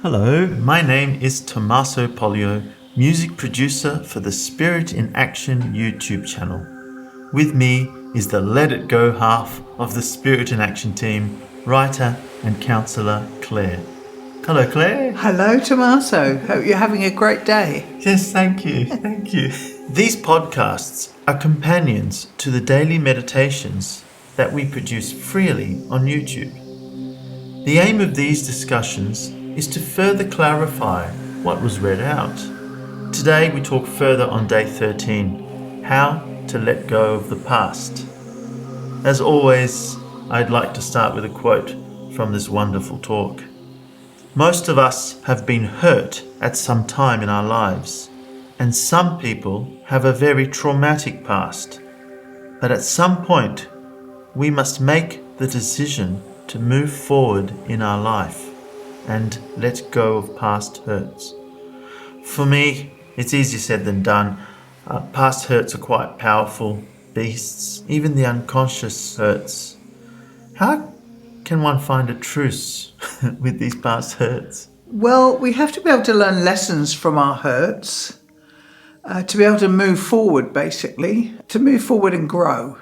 Hello, my name is Tommaso Polio, music producer for the Spirit in Action YouTube channel. With me is the Let It Go half of the Spirit in Action team, writer and counsellor Claire. Hello, Claire. Hello, Tommaso. Hope you're having a great day. Yes, thank you. Thank you. These podcasts are companions to the daily meditations that we produce freely on YouTube. The aim of these discussions is to further clarify what was read out. Today we talk further on day 13, how to let go of the past. As always, I'd like to start with a quote from this wonderful talk. Most of us have been hurt at some time in our lives, and some people have a very traumatic past. But at some point, we must make the decision to move forward in our life and let go of past hurts. For me, it's easier said than done. Past hurts are quite powerful beasts, even the unconscious hurts. How can one find a truce with these past hurts? Well, we have to be able to learn lessons from our hurts, to be able to move forward, basically, to move forward and grow.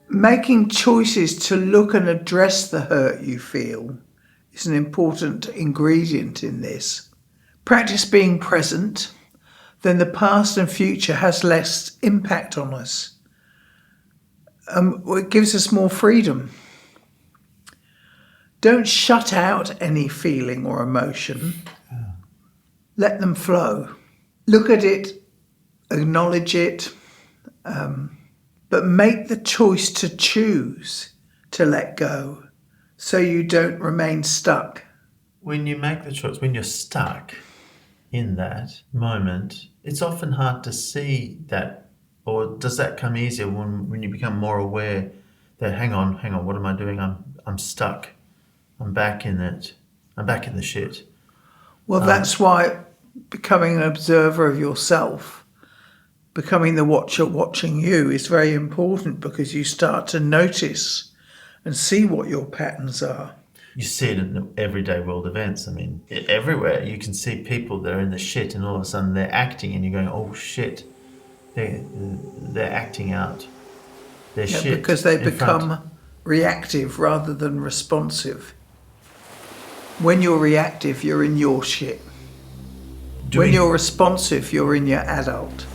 Making choices to look and address the hurt you feel is an important ingredient in this. Practice being present, then the past and future has less impact on us. It gives us more freedom. Don't shut out any feeling or emotion. Let them flow. Look at it, acknowledge it, but make the choice to choose to let go so you don't remain stuck. When you make the choice, when you're stuck in that moment, it's often hard to see that, or does that come easier when you become more aware that hang on, what am I doing? I'm stuck. I'm back in it. I'm back in the shit. Well, that's why becoming an observer of yourself, becoming the watcher watching you is very important, because you start to notice and see what your patterns are. You see it in the everyday world events. I mean, everywhere you can see people that are in the shit, and all of a sudden they're acting, and you're going, "Oh shit!" They're acting out their shit because they become reactive rather than responsive. When you're reactive, you're in your shit. When you're responsive, you're in your adult.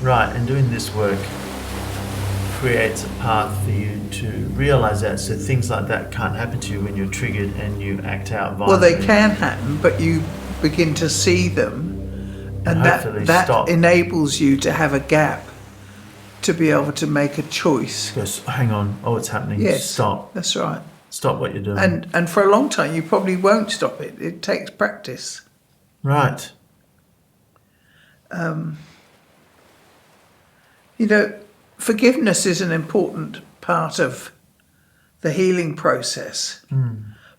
Right, and doing this work creates a path for you to realise that, so things like that can't happen to you when you're triggered and you act out violently. Well, they can happen, but you begin to see them, and that enables you to have a gap to be able to make a choice. Yes, hang on, it's happening. Yes, stop. That's right. Stop what you're doing. And for a long time, you probably won't stop it. It takes practice. Right. Forgiveness is an important part of the healing process,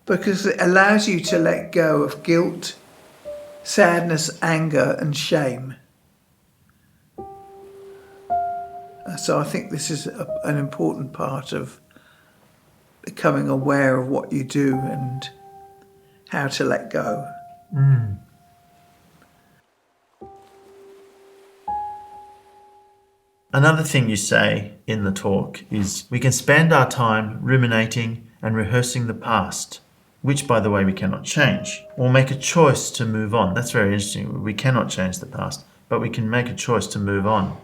because it allows you to let go of guilt, sadness, anger, and shame. So I think this is an important part of becoming aware of what you do and how to let go. Another thing you say in the talk is we can spend our time ruminating and rehearsing the past, which, by the way, we cannot change, or make a choice to move on. That's very interesting. We cannot change the past, but we can make a choice to move on.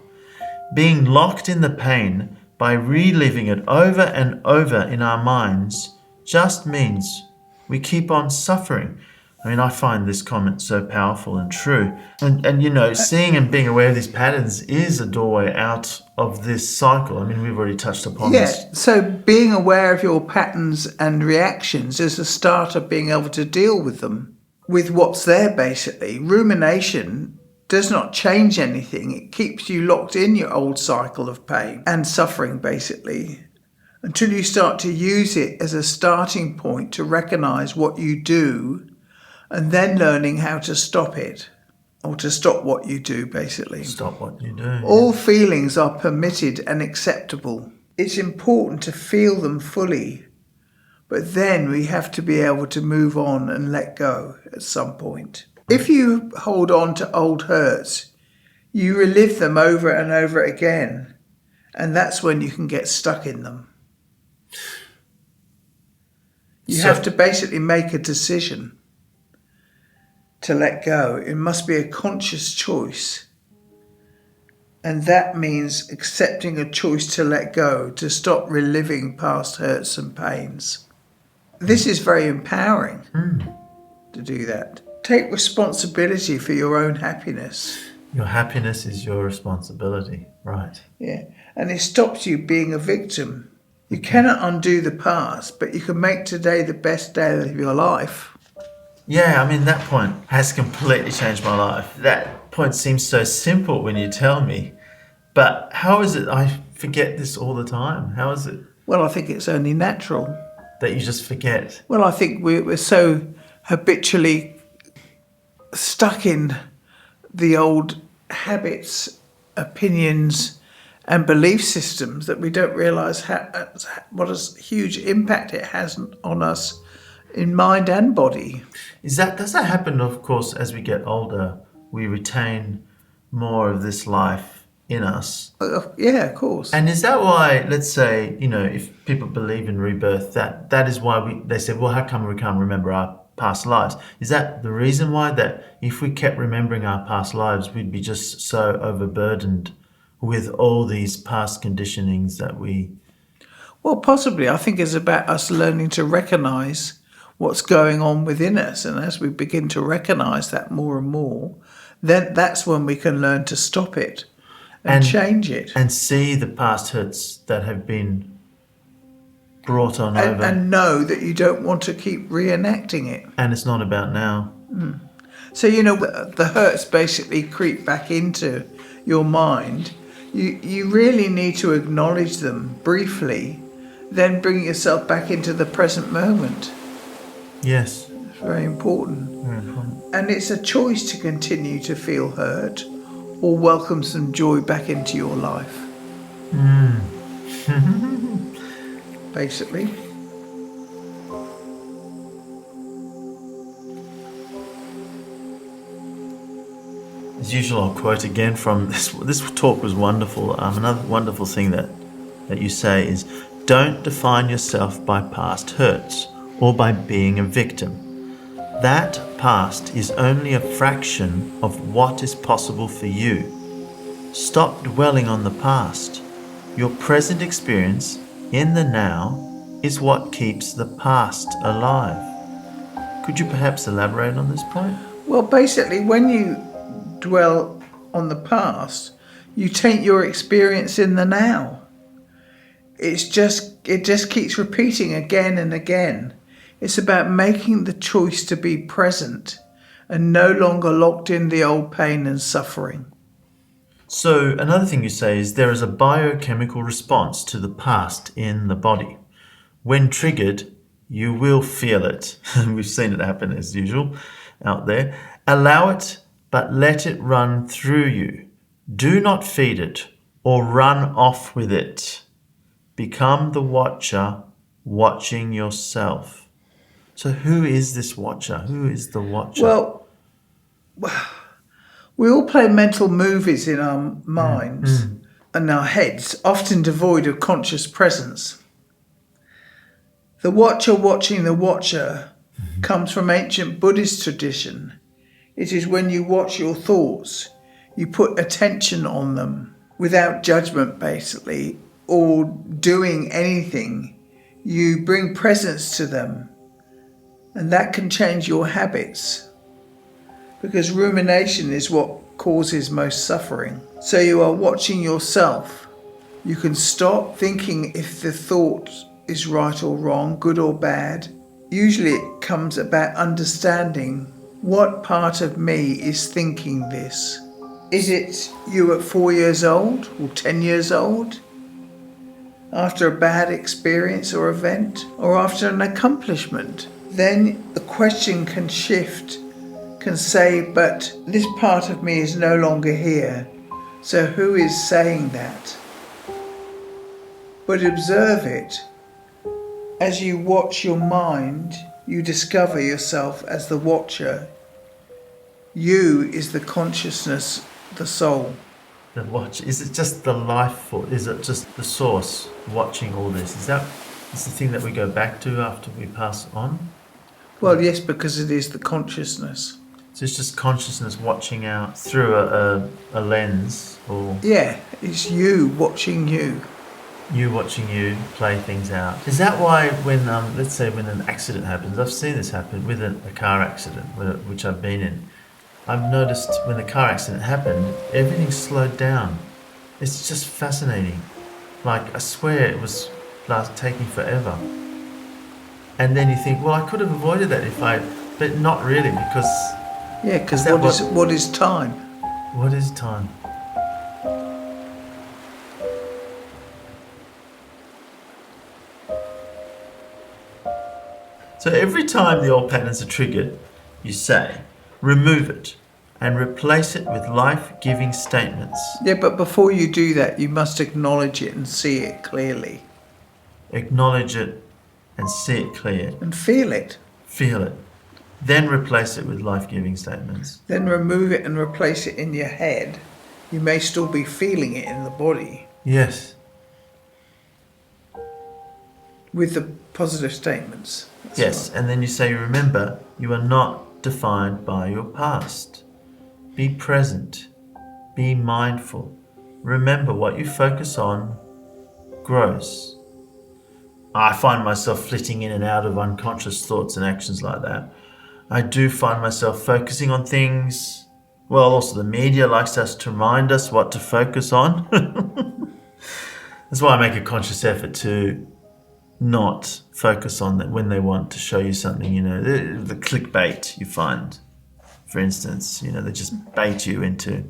Being locked in the pain by reliving it over and over in our minds just means we keep on suffering. I mean, I find this comment so powerful and true. And seeing and being aware of these patterns is a doorway out of this cycle. I mean, we've already touched upon this. Yeah, so being aware of your patterns and reactions is a start of being able to deal with them, with what's there, basically. Rumination does not change anything. It keeps you locked in your old cycle of pain and suffering, basically, until you start to use it as a starting point to recognise what you do, and then learning how to stop it, or to stop what you do, basically. Stop what you do. All feelings are permitted and acceptable. It's important to feel them fully, But then we have to be able to move on and let go at some point. If you hold on to old hurts, you relive them over and over again, and that's when you can get stuck in them. You have to basically make a decision to let go. It must be a conscious choice. And that means accepting a choice to let go, to stop reliving past hurts and pains. This is very empowering to do that. Take responsibility for your own happiness. Your happiness is your responsibility, right? Yeah, and it stops you being a victim. You cannot undo the past, but you can make today the best day of your life. Yeah, I mean, that point has completely changed my life. That point seems so simple when you tell me, but how is it I forget this all the time? How is it Well, I think it's only natural. that you just forget? Well, I think we're so habitually stuck in the old habits, opinions, and belief systems that we don't realise what a huge impact it has on us in mind and body. Does that happen, of course, as we get older? We retain more of this life in us. Yeah, of course. And is that why, let's say, if people believe in rebirth, that is why they say, well, how come we can't remember our past lives? Is that the reason why, that if we kept remembering our past lives, we'd be just so overburdened with all these past conditionings that we... Well, possibly. I think it's about us learning to recognise what's going on within us. And as we begin to recognise that more and more, then that's when we can learn to stop it and change it. And see the past hurts that have been brought on over. And know that you don't want to keep reenacting it. And it's not about now. So, the hurts basically creep back into your mind. You really need to acknowledge them briefly, then bring yourself back into the present moment. Yes. It's very important. Very important. And it's a choice to continue to feel hurt or welcome some joy back into your life. Basically. As usual, I'll quote again from this. This talk was wonderful. Another wonderful thing that you say is, don't define yourself by past hurts or by being a victim. That past is only a fraction of what is possible for you. Stop dwelling on the past. Your present experience in the now is what keeps the past alive. Could you perhaps elaborate on this point? Well, basically, when you dwell on the past, you taint your experience in the now. It just keeps repeating again and again. It's about making the choice to be present and no longer locked in the old pain and suffering. So another thing you say is there is a biochemical response to the past in the body. When triggered, you will feel it. We've seen it happen as usual out there. Allow it, but let it run through you. Do not feed it or run off with it. Become the watcher, watching yourself. So who is this watcher? Who is the watcher? Well, we all play mental movies in our minds and our heads, often devoid of conscious presence. The watcher watching the watcher comes from ancient Buddhist tradition. It is when you watch your thoughts, you put attention on them without judgment, basically, or doing anything. You bring presence to them, and that can change your habits, because rumination is what causes most suffering. So you are watching yourself. You can stop thinking if the thought is right or wrong, good or bad. Usually it comes about understanding what part of me is thinking this. Is it you at 4 years old or 10 years old? After a bad experience or event, or after an accomplishment? Then the question can shift, can say, but this part of me is no longer here. So who is saying that? But observe it As you watch your mind, you discover yourself as the watcher. You is the consciousness, the soul. The watch, is it just the life force? Is it just the source watching all this? Is the thing that we go back to after we pass on? Well, yes, because it is the consciousness. So it's just consciousness watching out through a lens, or Yeah, it's you watching you. you watching you play things out. Is that why when, let's say when an accident happens, I've seen this happen with a car accident, which I've been in. I've noticed when the car accident happened, everything slowed down. It's just fascinating. Like, I swear it was taking forever. And then you think, well, I could have avoided that but not really, because Yeah, because Is what is time? what is time? So every time the old patterns are triggered, you say, remove it and replace it with life-giving statements. Yeah, but before you do that, you must acknowledge it and see it clearly. Acknowledge it and see it clear. And feel it. Feel it. Then replace it with life-giving statements. Then remove it and replace it in your head. You may still be feeling it in the body Yes. with the positive statements. That's Yes. right. And then you say, remember, you are not defined by your past. Be present. Be mindful. Remember, what you focus on grows. I find myself flitting in and out of unconscious thoughts and actions like that. I do find myself focusing on things. Well, also the media likes us to remind us what to focus on. That's why I make a conscious effort to not focus on that when they want to show you something, the clickbait you find, for instance, they just bait you into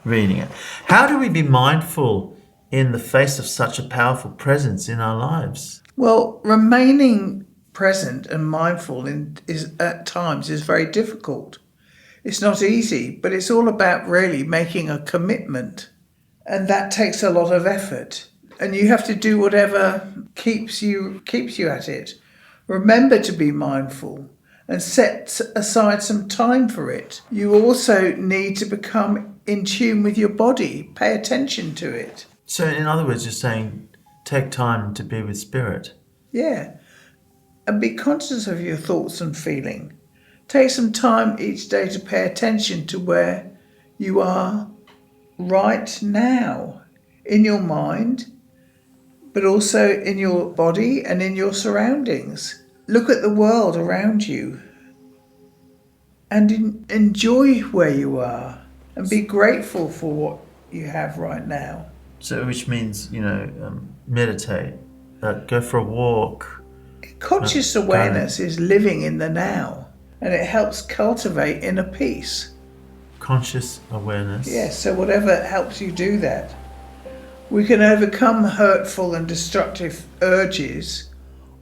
reading it. How do we be mindful in the face of such a powerful presence in our lives? Well, remaining present and mindful is at times is very difficult. It's not easy, but it's all about really making a commitment. And that takes a lot of effort. And you have to do whatever keeps you at it. Remember to be mindful and set aside some time for it. You also need to become in tune with your body. Pay attention to it. So in other words, you're saying take time to be with spirit. Yeah. And be conscious of your thoughts and feeling. Take some time each day to pay attention to where you are right now in your mind, but also in your body and in your surroundings. Look at the world around you and enjoy where you are and be grateful for what you have right now. So which means, meditate, go for a walk. Conscious awareness is living in the now, and it helps cultivate inner peace. Conscious awareness. Yes, so whatever helps you do that. We can overcome hurtful and destructive urges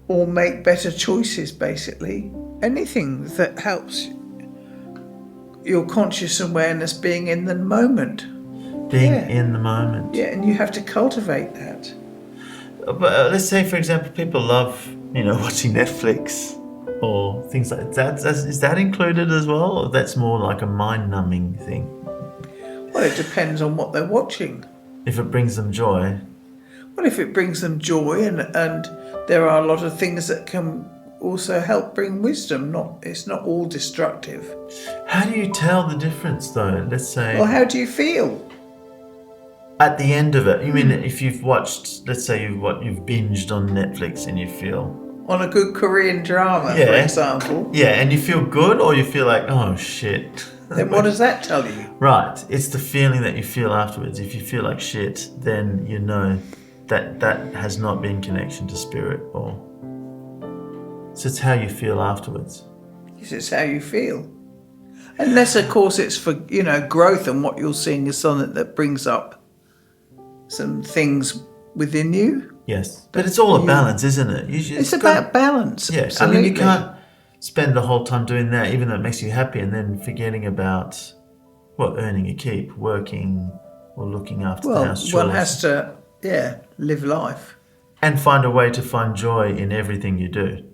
or make better choices, basically. Anything that helps your conscious awareness being in the moment. Being in the moment. Yeah, and you have to cultivate that. But let's say, for example, people love, watching Netflix or things like that. Is that included as well? Or that's more like a mind-numbing thing? Well, it depends on what they're watching. If it brings them joy. Well, if it brings them joy and there are a lot of things that can also help bring wisdom. It's not all destructive. How do you tell the difference, though? Let's say... Well, how do you feel? At the end of it, you mean if you've watched, let's say you've binged on Netflix and you feel... On a good Korean drama, for example. Yeah, and you feel good or you feel like, oh, shit. Then what does that tell you? Right, it's the feeling that you feel afterwards. If you feel like shit, then you know that has not been connection to spirit, or... So it's how you feel afterwards. Yes, it's how you feel. Unless, of course, it's for, growth, and what you're seeing is something that brings up some things within you. Yes, but it's all a balance, isn't it? It's about balance. Yeah, absolutely. I mean, you can't spend the whole time doing that, even though it makes you happy, and then forgetting about, earning a keep, working, or looking after the house. One has to, live life. And find a way to find joy in everything you do.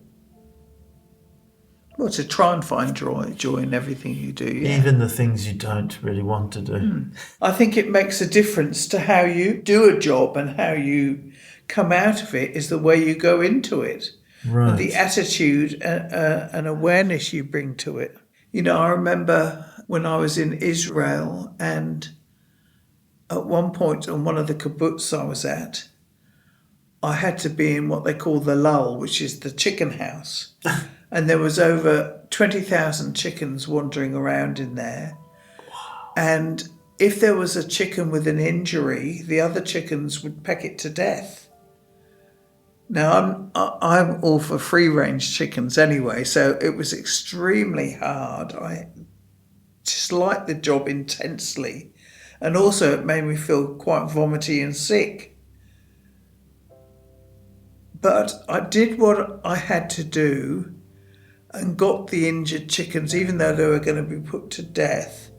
Well, to try and find joy in everything you do, yeah. Even the things you don't really want to do. I think it makes a difference to how you do a job, and how you come out of it is the way you go into it. Right. And the attitude and awareness you bring to it. You know, I remember when I was in Israel, and at one point on one of the kibbutz I was at, I had to be in what they call the lull, which is the chicken house. And there was over 20,000 chickens wandering around in there. And if there was a chicken with an injury, the other chickens would peck it to death. Now, I'm all for free-range chickens anyway, so it was extremely hard. I just liked the job intensely. And also it made me feel quite vomity and sick. But I did what I had to do and got the injured chickens, even though they were going to be put to death,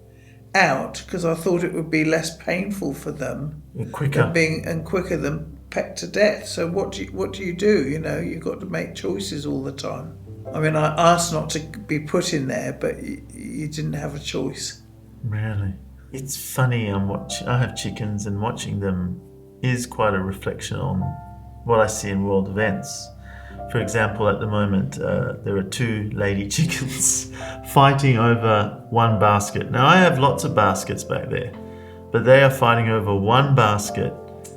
out, because I thought it would be less painful for them And quicker. and quicker than pecked to death. So what do you do? You know, you've got to make choices all the time. I mean, I asked not to be put in there, but you didn't have a choice. Really? It's funny, I have chickens, and watching them is quite a reflection on what I see in world events. For example, at the moment, there are two lady chickens fighting over one basket. Now, I have lots of baskets back there, but they are fighting over one basket.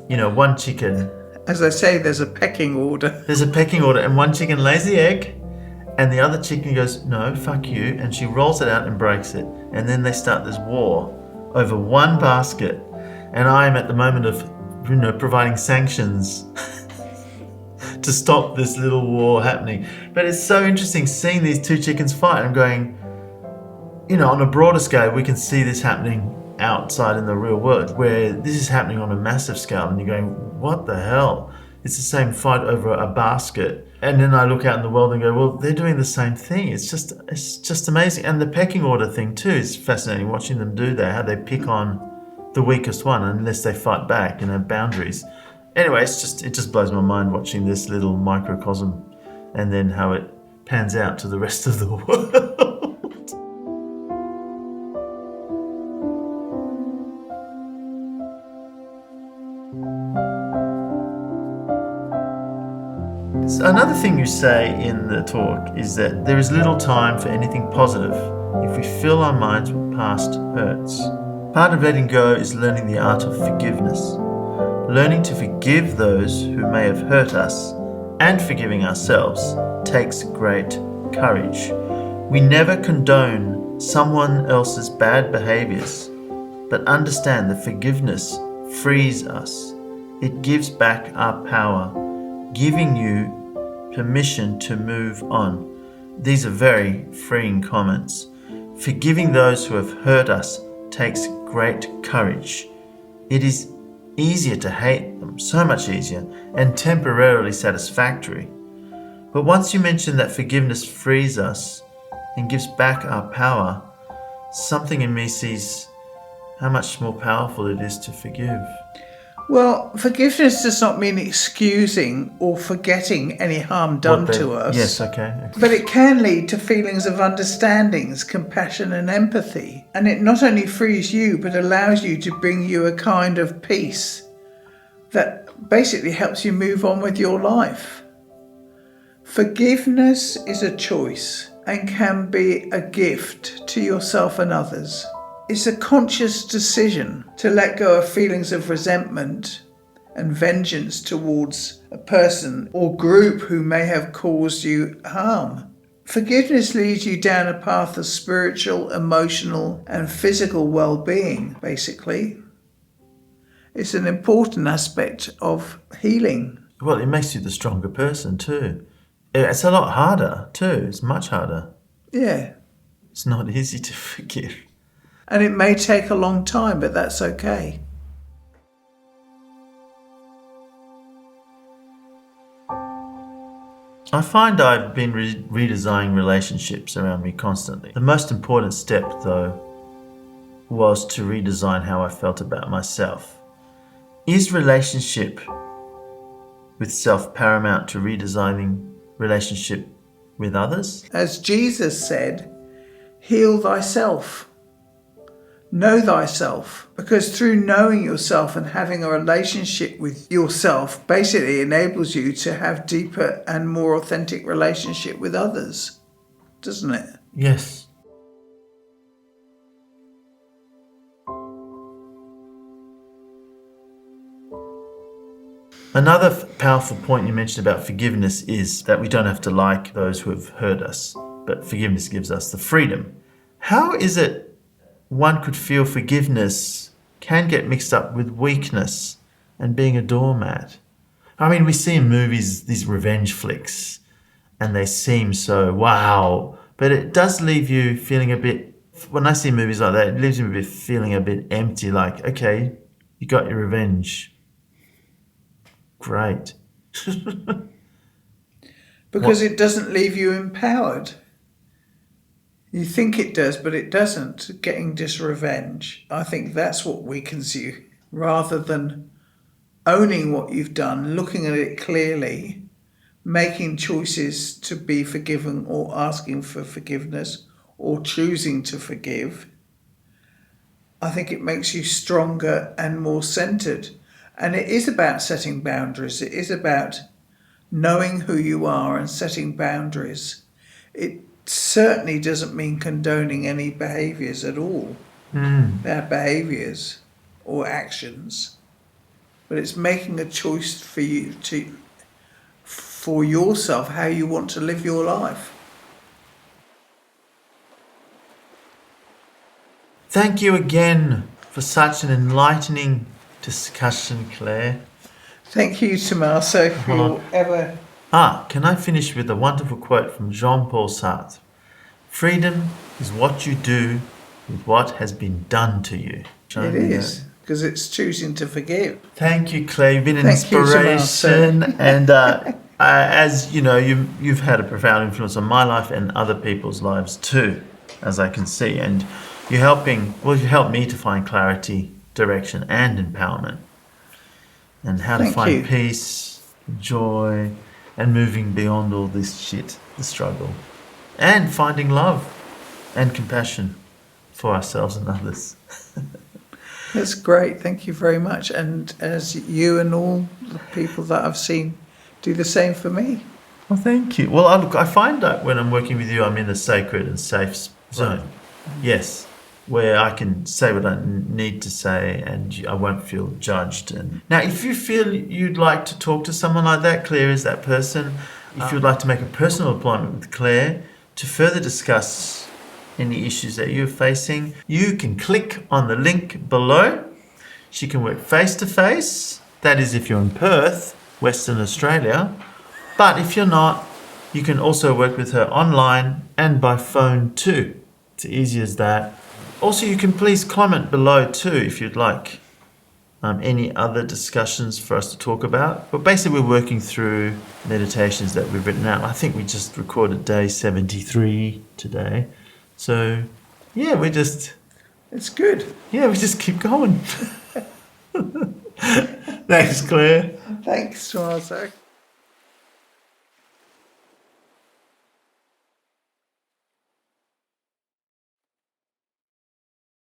You know, one chicken. As I say, there's a pecking order. There's a pecking order, and one chicken lays the egg, and the other chicken goes, no, fuck you, and she rolls it out and breaks it. And then they start this war over one basket. And I am at the moment of, providing sanctions to stop this little war happening. But it's so interesting seeing these two chickens fight. I'm going, on a broader scale, we can see this happening outside in the real world, where this is happening on a massive scale, and you're going, what the hell? It's the same fight over a basket. And then I look out in the world and go, well, they're doing the same thing. It's just amazing. And the pecking order thing too is fascinating, watching them do that, how they pick on the weakest one unless they fight back and have boundaries. Anyway, it just blows my mind watching this little microcosm, and then how it pans out to the rest of the world. Another thing you say in the talk is that there is little time for anything positive if we fill our minds with past hurts. Part of letting go is learning the art of forgiveness. Learning to forgive those who may have hurt us and forgiving ourselves takes great courage. We never condone someone else's bad behaviors, but understand that forgiveness frees us. It gives back our power, giving you permission to move on. These are very freeing comments. Forgiving those who have hurt us takes great courage. It is easier to hate them, so much easier, and temporarily satisfactory. But once you mention that forgiveness frees us and gives back our power, something in me sees how much more powerful it is to forgive. Well, forgiveness does not mean excusing or forgetting any harm done to us. Yes, okay. But it can lead to feelings of understandings, compassion and empathy. And it not only frees you, but allows you to bring you a kind of peace that basically helps you move on with your life. Forgiveness is a choice and can be a gift to yourself and others. It's a conscious decision to let go of feelings of resentment and vengeance towards a person or group who may have caused you harm. Forgiveness leads you down a path of spiritual, emotional, and physical well-being, basically. It's an important aspect of healing. Well, it makes you the stronger person too. It's a lot harder too. It's much harder. Yeah. It's not easy to forgive. And it may take a long time, but that's okay. I find I've been redesigning relationships around me constantly. The most important step, though, was to redesign how I felt about myself. Is relationship with self paramount to redesigning relationship with others? As Jesus said, heal thyself. Know thyself, because through knowing yourself and having a relationship with yourself basically enables you to have deeper and more authentic relationship with others, doesn't it? Yes. Another powerful point you mentioned about forgiveness is that we don't have to like those who have hurt us, but forgiveness gives us the freedom. How is it one could feel forgiveness can get mixed up with weakness and being a doormat? I mean, we see in movies these revenge flicks and they seem so wow, but it does leave you feeling a bit, when I see movies like that, it leaves me feeling a bit empty, like, okay, you got your revenge. Great. Because it doesn't leave you empowered. You think it does, but it doesn't. Getting just revenge. I think that's what weakens you, rather than owning what you've done, looking at it clearly, making choices to be forgiven or asking for forgiveness or choosing to forgive. I think it makes you stronger and more centered. And it is about setting boundaries. It is about knowing who you are and setting boundaries. It certainly doesn't mean condoning any behaviours at all, bad behaviours or actions, but it's making a choice for you for yourself how you want to live your life. Thank you again for such an enlightening discussion, Claire. Thank you, Tommaso, for your ever... Can I finish with a wonderful quote from Jean-Paul Sartre? Freedom is what you do with what has been done to you. It is, because it's choosing to forgive. Thank you, Claire. You've been an Thank you, inspiration. And as you know, you've had a profound influence on my life and other people's lives too, as I can see. And you helped me to find clarity, direction, and empowerment. And how to find peace, joy, and moving beyond all this shit, the struggle. And finding love and compassion for ourselves and others. That's great. Thank you very much. And as you and all the people that I've seen do the same for me. Well, thank you. Well, I find that when I'm working with you, I'm in a sacred and safe zone. Right. Yes. Where I can say what I need to say and I won't feel judged. And now, if you feel you'd like to talk to someone like that, Claire is that person. If you'd like to make a personal appointment with Claire to further discuss any issues that you're facing, you can click on the link below. She can work face-to-face. That is if you're in Perth, Western Australia. But if you're not, you can also work with her online and by phone too. It's easy as that. Also, you can please comment below too if you'd like any other discussions for us to talk about. But basically, we're working through meditations that we've written out. I think we just recorded day 73 today. So, yeah, It's good. Yeah, we just keep going. Thanks, Claire. Thanks, Tommaso.